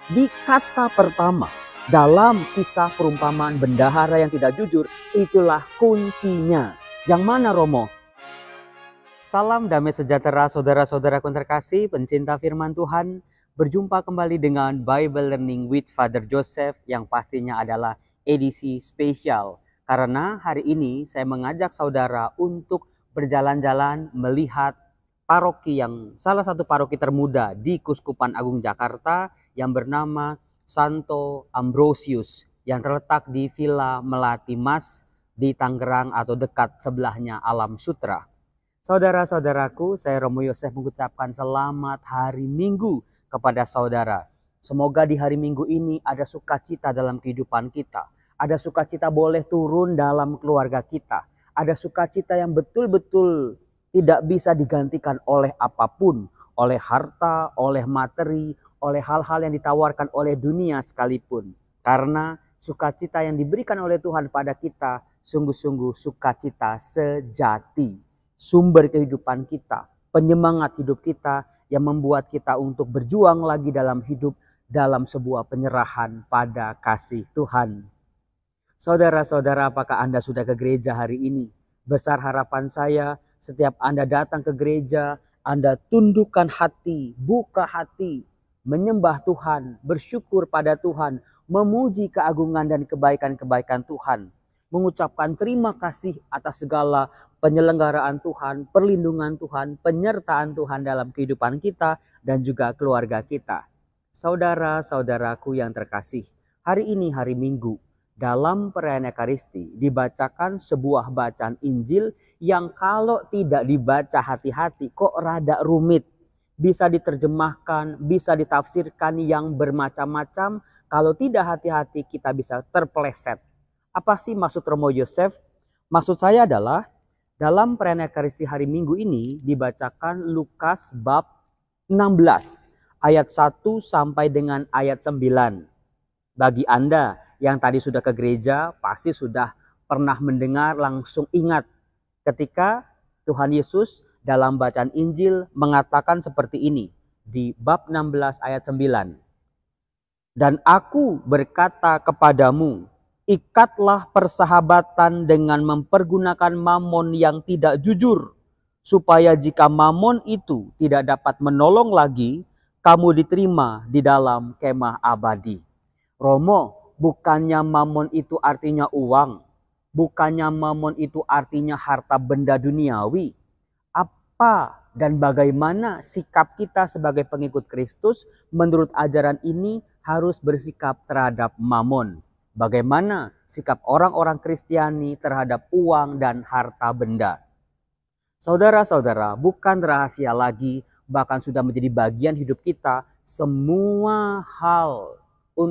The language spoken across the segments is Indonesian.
Di kata pertama dalam kisah perumpamaan bendahara yang tidak jujur, itulah kuncinya. Yang mana, Romo? Salam damai sejahtera saudara-saudaraku yang terkasih, pencinta firman Tuhan. Berjumpa kembali dengan Bible Learning with Father Joseph yang pastinya adalah edisi spesial. Karena hari ini saya mengajak saudara untuk berjalan-jalan melihat paroki yang salah satu paroki termuda di Kuskupan Agung Jakarta yang bernama Santo Ambrosius yang terletak di Villa Melati Mas di Tangerang atau dekat sebelahnya Alam Sutra. Saudara-saudaraku, saya Romo Yosef mengucapkan selamat hari Minggu kepada saudara. Semoga di hari Minggu ini ada sukacita dalam kehidupan kita. Ada sukacita boleh turun dalam keluarga kita. Ada sukacita yang betul-betul tidak bisa digantikan oleh apapun. Oleh harta, oleh materi, oleh hal-hal yang ditawarkan oleh dunia sekalipun. Karena sukacita yang diberikan oleh Tuhan pada kita sungguh-sungguh sukacita sejati. Sumber kehidupan kita, penyemangat hidup kita yang membuat kita untuk berjuang lagi dalam hidup dalam sebuah penyerahan pada kasih Tuhan. Saudara-saudara, apakah Anda sudah ke gereja hari ini? Besar harapan saya setiap Anda datang ke gereja, Anda tundukkan hati, buka hati, menyembah Tuhan, bersyukur pada Tuhan, memuji keagungan dan kebaikan-kebaikan Tuhan. Mengucapkan terima kasih atas segala penyelenggaraan Tuhan, perlindungan Tuhan, penyertaan Tuhan dalam kehidupan kita dan juga keluarga kita. Saudara-saudaraku yang terkasih, hari ini hari Minggu, dalam perayaan Ekaristi dibacakan sebuah bacaan Injil yang kalau tidak dibaca hati-hati kok rada rumit. Bisa diterjemahkan, bisa ditafsirkan yang bermacam-macam, kalau tidak hati-hati kita bisa terpeleset. Apa sih maksud Romo Yosef? Maksud saya adalah dalam perayaan Ekaristi hari Minggu ini dibacakan Lukas bab 16 ayat 1 sampai dengan ayat 9. Bagi Anda yang tadi sudah ke gereja pasti sudah pernah mendengar, langsung ingat ketika Tuhan Yesus dalam bacaan Injil mengatakan seperti ini di bab 16 ayat 9. Dan aku berkata kepadamu, ikatlah persahabatan dengan mempergunakan mamon yang tidak jujur, supaya jika mamon itu tidak dapat menolong lagi, kamu diterima di dalam kemah abadi. Romo, bukannya mamon itu artinya uang, bukannya mamon itu artinya harta benda duniawi. Apa dan bagaimana sikap kita sebagai pengikut Kristus menurut ajaran ini harus bersikap terhadap mamon? Bagaimana sikap orang-orang Kristiani terhadap uang dan harta benda? Saudara-saudara, bukan rahasia lagi, bahkan sudah menjadi bagian hidup kita. Semua hal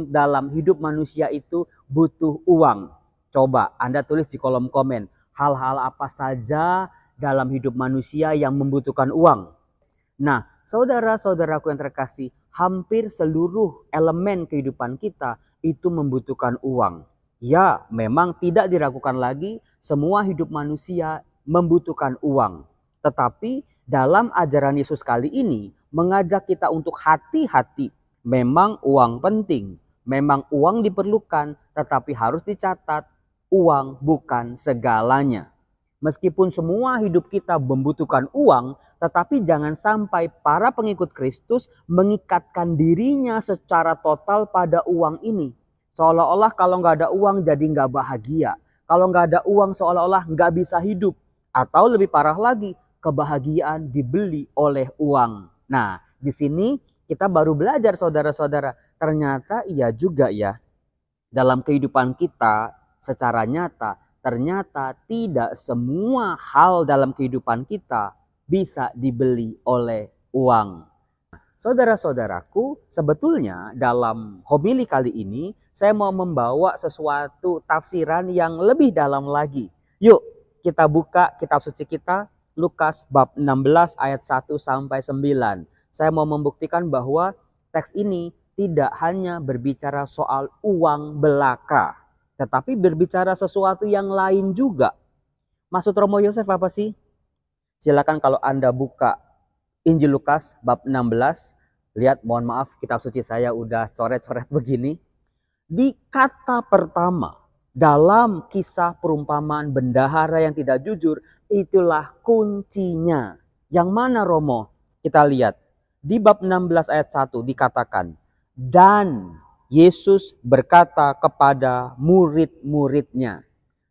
dalam hidup manusia itu butuh uang. Coba Anda tulis di kolom komen, hal-hal apa saja dalam hidup manusia yang membutuhkan uang. Nah, saudara-saudaraku yang terkasih, hampir seluruh elemen kehidupan kita itu membutuhkan uang. Ya, memang tidak diragukan lagi semua hidup manusia membutuhkan uang. Tetapi dalam ajaran Yesus kali ini mengajak kita untuk hati-hati. Memang uang penting, memang uang diperlukan, tetapi harus dicatat, uang bukan segalanya. Meskipun semua hidup kita membutuhkan uang, tetapi jangan sampai para pengikut Kristus mengikatkan dirinya secara total pada uang ini. Seolah-olah kalau nggak ada uang jadi nggak bahagia. Kalau nggak ada uang seolah-olah nggak bisa hidup. Atau lebih parah lagi, kebahagiaan dibeli oleh uang. Nah, di sini kita baru belajar saudara-saudara. Ternyata iya juga ya, dalam kehidupan kita secara nyata, ternyata tidak semua hal dalam kehidupan kita bisa dibeli oleh uang. Saudara-saudaraku, sebetulnya dalam homili kali ini saya mau membawa sesuatu tafsiran yang lebih dalam lagi. Yuk kita buka kitab suci kita, Lukas bab 16 ayat 1 sampai 9. Saya mau membuktikan bahwa teks ini tidak hanya berbicara soal uang belaka, tetapi berbicara sesuatu yang lain juga. Maksud Romo Yosef apa sih? Silakan kalau Anda buka Injil Lukas bab 16 Lihat, mohon maaf, kitab suci saya udah coret-coret begini. Di kata pertama, dalam kisah perumpamaan bendahara yang tidak jujur, itulah kuncinya. Yang mana Romo? Kita lihat. Di bab 16 ayat 1 dikatakan, dan Yesus berkata kepada murid-muridnya.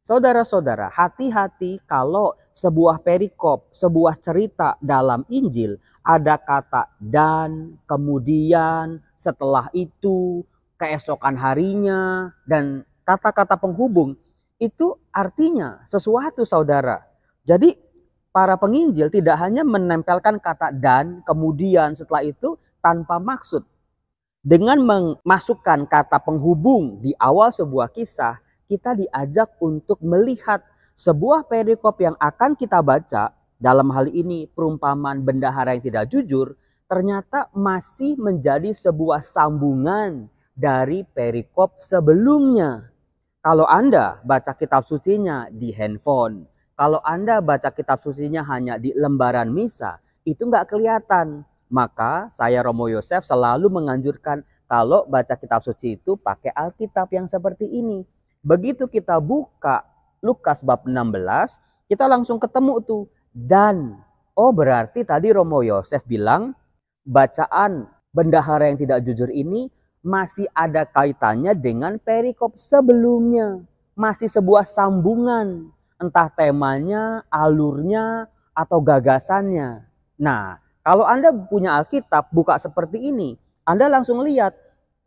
Saudara-saudara, hati-hati kalau sebuah perikop, sebuah cerita dalam Injil ada kata dan, kemudian, setelah itu, keesokan harinya, dan kata-kata penghubung. Itu artinya sesuatu, saudara. Jadi para penginjil tidak hanya menempelkan kata dan, kemudian, setelah itu tanpa maksud. Dengan memasukkan kata penghubung di awal sebuah kisah, kita diajak untuk melihat sebuah perikop yang akan kita baca, dalam hal ini perumpamaan bendahara yang tidak jujur, ternyata masih menjadi sebuah sambungan dari perikop sebelumnya. Kalau Anda baca kitab sucinya di handphone, kalau Anda baca kitab sucinya hanya di lembaran misa, itu nggak kelihatan. Maka saya Romo Yosef selalu menganjurkan kalau baca kitab suci itu pakai Alkitab yang seperti ini. Begitu kita buka Lukas bab 16, kita langsung ketemu tuh. Dan, oh berarti tadi Romo Yosef bilang, bacaan bendahara yang tidak jujur ini masih ada kaitannya dengan perikop sebelumnya. Masih sebuah sambungan, entah temanya, alurnya, atau gagasannya. Nah, kalau Anda punya Alkitab, buka seperti ini, Anda langsung lihat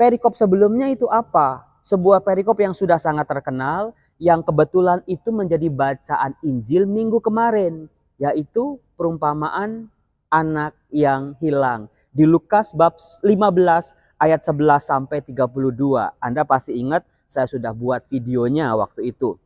perikop sebelumnya itu apa. Sebuah perikop yang sudah sangat terkenal, yang kebetulan itu menjadi bacaan Injil minggu kemarin, yaitu perumpamaan anak yang hilang. Di Lukas bab 15 ayat 11 sampai 32. Anda pasti ingat saya sudah buat videonya waktu itu.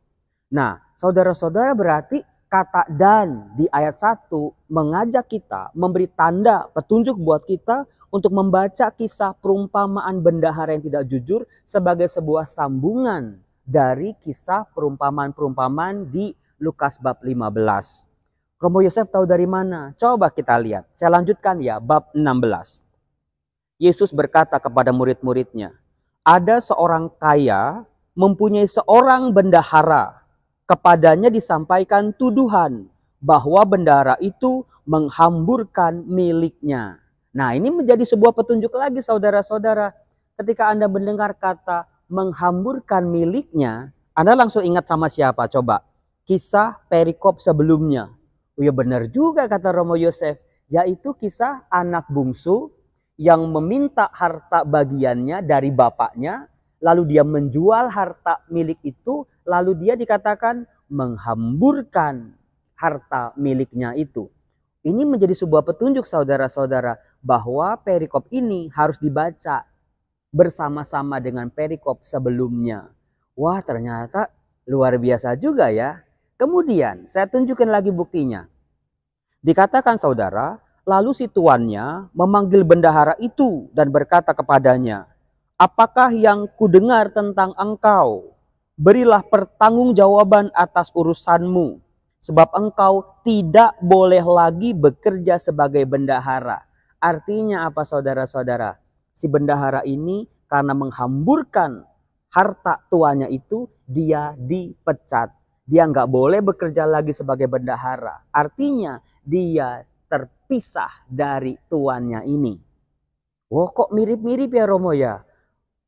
Nah, saudara-saudara, berarti kata dan di ayat 1 mengajak kita, memberi tanda petunjuk buat kita untuk membaca kisah perumpamaan bendahara yang tidak jujur sebagai sebuah sambungan dari kisah perumpamaan-perumpamaan di Lukas bab 15. Romo Yosef tahu dari mana? Coba kita lihat. Saya lanjutkan ya, bab 16. Yesus berkata kepada murid-muridnya, ada seorang kaya mempunyai seorang bendahara. Kepadanya disampaikan tuduhan bahwa bendahara itu menghamburkan miliknya. Nah, ini menjadi sebuah petunjuk lagi, saudara-saudara. Ketika Anda mendengar kata menghamburkan miliknya, Anda langsung ingat sama siapa? Coba. Kisah perikop sebelumnya. Oh ya, benar juga kata Romo Yosef. Yaitu kisah anak bungsu yang meminta harta bagiannya dari bapaknya. Lalu dia menjual harta milik itu. Lalu dia dikatakan menghamburkan harta miliknya itu. Ini menjadi sebuah petunjuk, saudara-saudara, bahwa perikop ini harus dibaca bersama-sama dengan perikop sebelumnya. Wah, ternyata luar biasa juga ya. Kemudian saya tunjukkan lagi buktinya. Dikatakan, saudara, lalu si tuannya memanggil bendahara itu dan berkata kepadanya, apakah yang kudengar tentang engkau? Berilah pertanggungjawaban atas urusanmu. Sebab engkau tidak boleh lagi bekerja sebagai bendahara. Artinya apa, saudara-saudara? Si bendahara ini karena menghamburkan harta tuannya itu, dia dipecat. Dia nggak boleh bekerja lagi sebagai bendahara. Artinya dia terpisah dari tuannya ini. Oh, kok mirip-mirip ya Romo ya?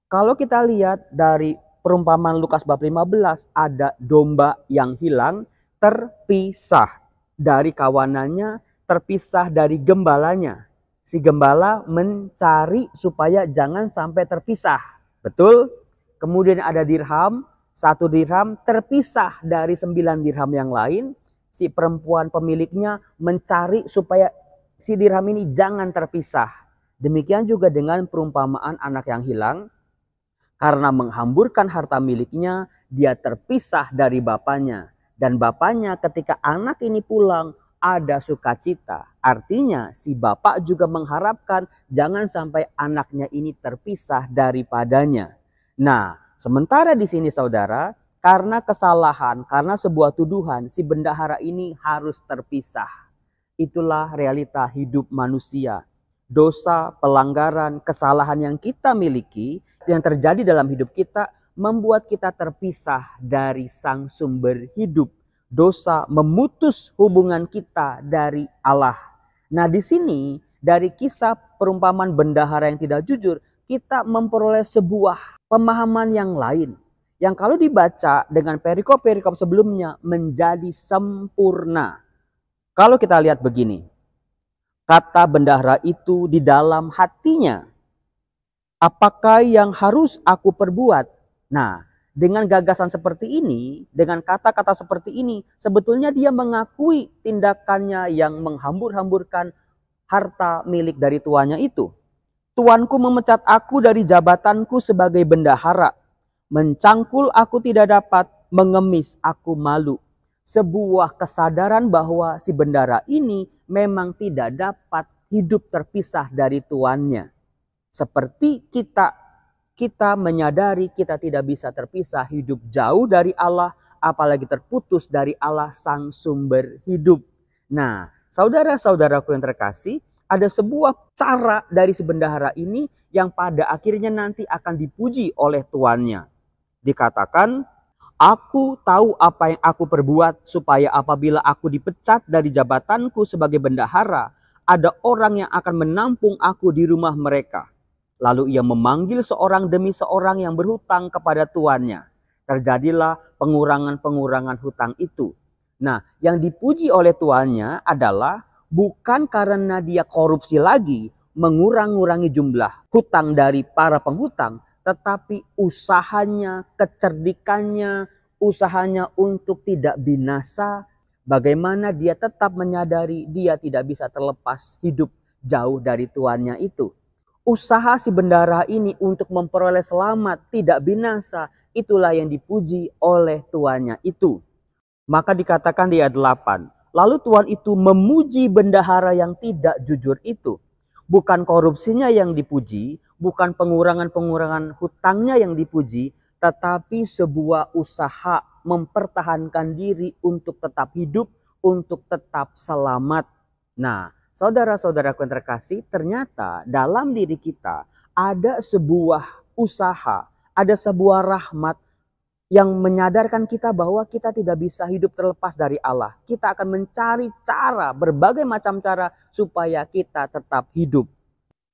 Kalau kita lihat dari perumpamaan Lukas bab 15, ada domba yang hilang, terpisah dari kawanannya, terpisah dari gembalanya. Si gembala mencari supaya jangan sampai terpisah. Betul? Kemudian ada dirham, 1 dirham terpisah dari 9 dirham yang lain. Si perempuan pemiliknya mencari supaya si dirham ini jangan terpisah. Demikian juga dengan perumpamaan anak yang hilang. Karena menghamburkan harta miliknya, dia terpisah dari bapaknya. Dan bapaknya ketika anak ini pulang, ada sukacita. Artinya si bapak juga mengharapkan jangan sampai anaknya ini terpisah daripadanya. Nah, sementara di sini saudara, karena kesalahan, karena sebuah tuduhan, si bendahara ini harus terpisah. Itulah realita hidup manusia. dosa, pelanggaran, kesalahan yang kita miliki, yang terjadi dalam hidup kita, membuat kita terpisah dari Sang Sumber hidup. Dosa memutus hubungan kita dari Allah. Nah, di sini dari kisah perumpamaan bendahara yang tidak jujur, kita memperoleh sebuah pemahaman yang lain. Yang kalau dibaca dengan perikop-perikop sebelumnya menjadi sempurna. Kalau kita lihat begini, kata bendahara itu di dalam hatinya, apakah yang harus aku perbuat? Nah, dengan gagasan seperti ini, dengan kata-kata seperti ini, sebetulnya dia mengakui tindakannya yang menghambur-hamburkan harta milik dari tuannya itu. Tuanku memecat aku dari jabatanku sebagai bendahara. Mencangkul aku tidak dapat, mengemis aku malu. Sebuah kesadaran bahwa si bendahara ini memang tidak dapat hidup terpisah dari tuannya. Seperti kita menyadari kita tidak bisa terpisah hidup jauh dari Allah, apalagi terputus dari Allah Sang Sumber hidup. Nah, saudara-saudaraku yang terkasih, ada sebuah cara dari si bendahara ini yang pada akhirnya nanti akan dipuji oleh tuannya. Dikatakan, aku tahu apa yang aku perbuat supaya apabila aku dipecat dari jabatanku sebagai bendahara, ada orang yang akan menampung aku di rumah mereka. Lalu ia memanggil seorang demi seorang yang berhutang kepada tuannya. Terjadilah pengurangan-pengurangan hutang itu. Nah, yang dipuji oleh tuannya adalah bukan karena dia korupsi lagi, mengurang-ngurangi jumlah hutang dari para penghutang, tetapi usahanya, kecerdikannya, usahanya untuk tidak binasa, bagaimana dia tetap menyadari dia tidak bisa terlepas hidup jauh dari tuannya itu. Usaha si bendahara ini untuk memperoleh selamat, tidak binasa, itulah yang dipuji oleh tuannya itu. Maka dikatakan di ayat 8, lalu tuan itu memuji bendahara yang tidak jujur itu. Bukan korupsinya yang dipuji, bukan pengurangan-pengurangan hutangnya yang dipuji, tetapi sebuah usaha mempertahankan diri untuk tetap hidup, untuk tetap selamat. Nah, saudara-saudaraku yang terkasih, ternyata dalam diri kita ada sebuah usaha, ada sebuah rahmat yang menyadarkan kita bahwa kita tidak bisa hidup terlepas dari Allah. Kita akan mencari cara, berbagai macam cara supaya kita tetap hidup.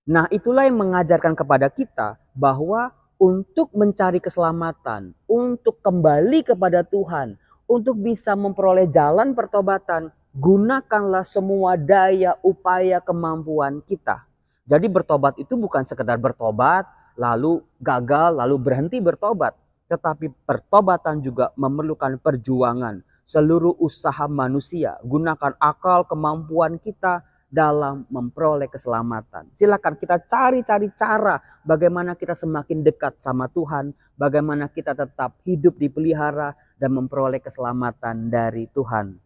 Nah, itulah yang mengajarkan kepada kita bahwa untuk mencari keselamatan, untuk kembali kepada Tuhan, untuk bisa memperoleh jalan pertobatan, gunakanlah semua daya, upaya, kemampuan kita. Jadi bertobat itu bukan sekedar bertobat, lalu gagal, lalu berhenti bertobat. Tetapi pertobatan juga memerlukan perjuangan. Seluruh usaha manusia, gunakan akal, kemampuan kita dalam memperoleh keselamatan. Silakan kita cari-cari cara bagaimana kita semakin dekat sama Tuhan, bagaimana kita tetap hidup dipelihara dan memperoleh keselamatan dari Tuhan.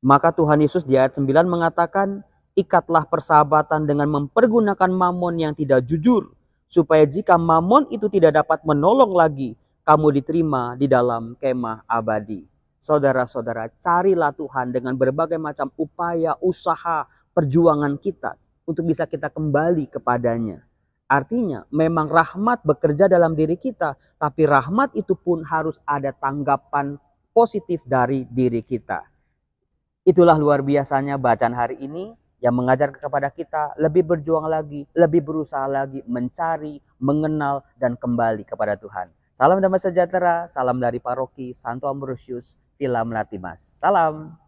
Maka Tuhan Yesus di ayat 9 mengatakan, ikatlah persahabatan dengan mempergunakan mamon yang tidak jujur, supaya jika mamon itu tidak dapat menolong lagi, kamu diterima di dalam kemah abadi. Saudara-saudara, carilah Tuhan dengan berbagai macam upaya, usaha, perjuangan kita untuk bisa kita kembali kepadanya. Artinya memang rahmat bekerja dalam diri kita, tapi rahmat itu pun harus ada tanggapan positif dari diri kita. Itulah luar biasanya bacaan hari ini yang mengajar kepada kita lebih berjuang lagi, lebih berusaha lagi mencari, mengenal, dan kembali kepada Tuhan. Salam damai sejahtera, salam dari Paroki Santo Ambrosius, Villa Melati Mas. Salam.